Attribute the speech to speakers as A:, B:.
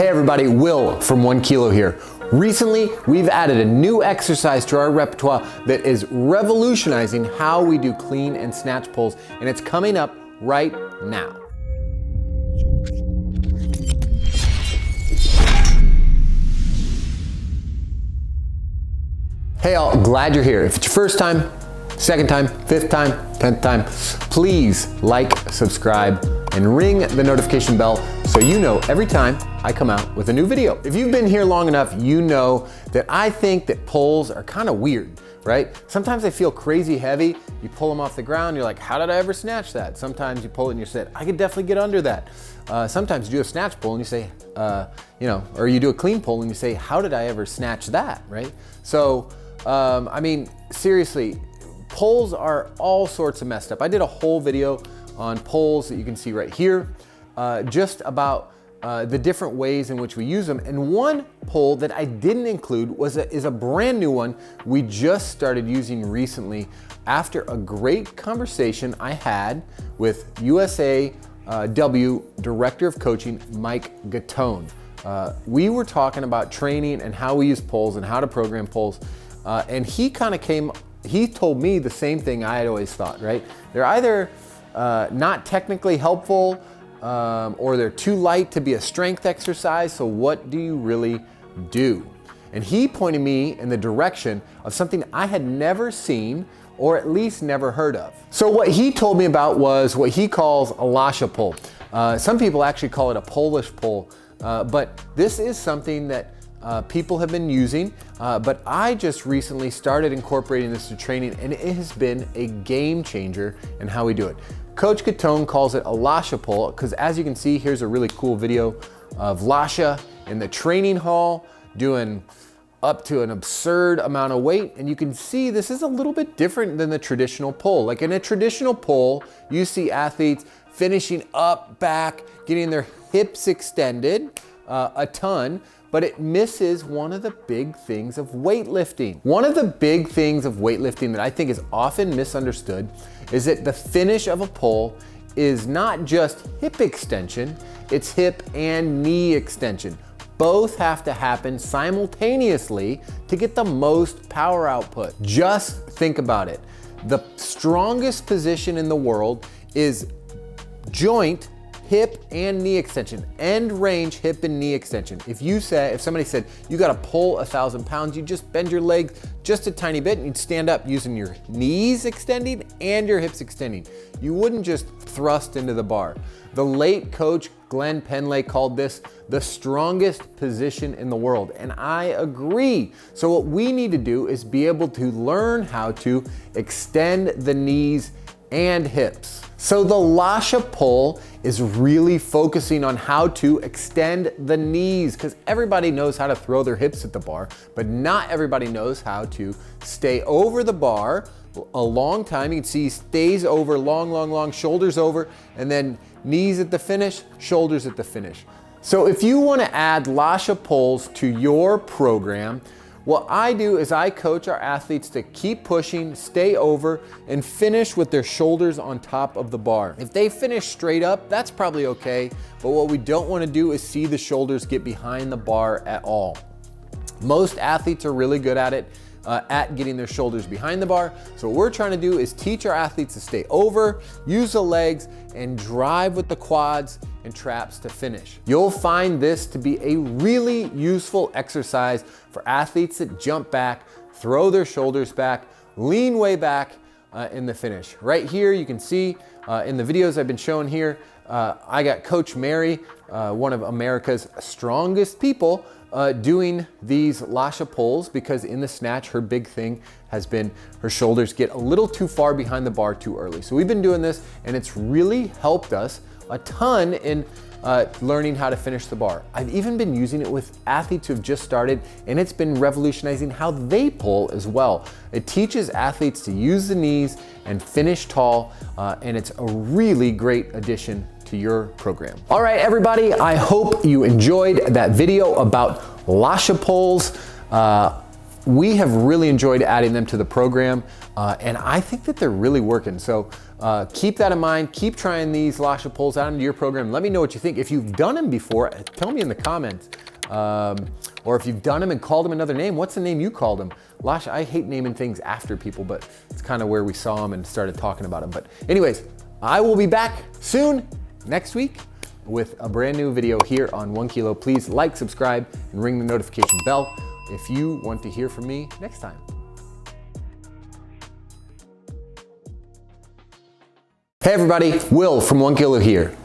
A: Hey everybody, Will from 1 Kilo here. Recently, we've added a new exercise to our repertoire that is revolutionizing how we do clean and snatch pulls, and it's coming up right now. Hey all, glad you're here. If it's your first time, second time, fifth time, 10th time, please like, subscribe, and ring the notification bell so you know every time I come out with a new video. If you've been here long enough, you know that I think that pulls are kind of weird, right? Sometimes they feel crazy heavy. You pull them off the ground, you're like, how did I ever snatch that? Sometimes you pull it and you say, I could definitely get under that. Sometimes you do a snatch pull and you say, or you do a clean pull and you say, how did I ever snatch that, right? So, I mean, seriously, pulls are all sorts of messed up. I did a whole video on pulls that you can see right here, just about the different ways in which we use them. And one pull that I didn't include is a brand new one we just started using recently after a great conversation I had with USAW Director of Coaching, Mike Gattone. We were talking about training and how we use pulls and how to program pulls. And he told me the same thing I had always thought, right? They're either not technically helpful or they're too light to be a strength exercise. So what do you really do? And he pointed me in the direction of something I had never seen or at least never heard of. So what he told me about was what he calls a Lasha pull. Some people actually call it a Polish pull, but this is something that people have been using, but I just recently started incorporating this to training, and it has been a game changer in how we do it. Coach Gattone calls it a Lasha pull because, as you can see, here's a really cool video of Lasha in the training hall doing up to an absurd amount of weight, and you can see this is a little bit different than the traditional pull. Like in a traditional pull, you see athletes finishing up, back, getting their hips extended a ton, but it misses one of the big things of weightlifting. One of the big things of weightlifting that I think is often misunderstood is that the finish of a pull is not just hip extension, it's hip and knee extension. Both have to happen simultaneously to get the most power output. Just think about it. The strongest position in the world is joint, hip and knee extension, end range hip and knee extension. If somebody said you got to pull 1,000 pounds, you just bend your legs just a tiny bit and you'd stand up using your knees extending and your hips extending. You wouldn't just thrust into the bar. The late coach Glenn Penlay called this the strongest position in the world, and I agree. So what we need to do is be able to learn how to extend the knees and hips. So the Lasha pull is really focusing on how to extend the knees, because everybody knows how to throw their hips at the bar, but not everybody knows how to stay over the bar a long time. You can see he stays over long, shoulders over, and then knees at the finish, shoulders at the finish. So if you want to add Lasha pulls to your program, what I do is I coach our athletes to keep pushing, stay over, and finish with their shoulders on top of the bar. If they finish straight up, that's probably okay, but what we don't want to do is see the shoulders get behind the bar at all. Most athletes are really good at it, at getting their shoulders behind the bar. So what we're trying to do is teach our athletes to stay over, use the legs, and drive with the quads and traps to finish. You'll find this to be a really useful exercise for athletes that jump back, throw their shoulders back, lean way back in the finish. Right here, you can see in the videos I've been showing here, I got Coach Mary, one of America's strongest people, doing these Lasha pulls, because in the snatch, her big thing has been her shoulders get a little too far behind the bar too early. So we've been doing this, and it's really helped us a ton in learning how to finish the bar. I've even been using it with athletes who have just started, and it's been revolutionizing how they pull as well. It teaches athletes to use the knees and finish tall, and it's a really great addition to your program. All right, everybody, I hope you enjoyed that video about Lasha pulls. We have really enjoyed adding them to the program, and I think that they're really working. So keep that in mind. Keep trying these Lasha Pulls out into your program. Let me know what you think. If you've done them before, tell me in the comments. Or if you've done them and called them another name, what's the name you called them? Lasha, I hate naming things after people, but it's kind of where we saw them and started talking about them. But anyways, I will be back soon, next week, with a brand new video here on 1 Kilo. Please like, subscribe, and ring the notification bell if you want to hear from me next time. Hey everybody, Will from 1 Kilo here.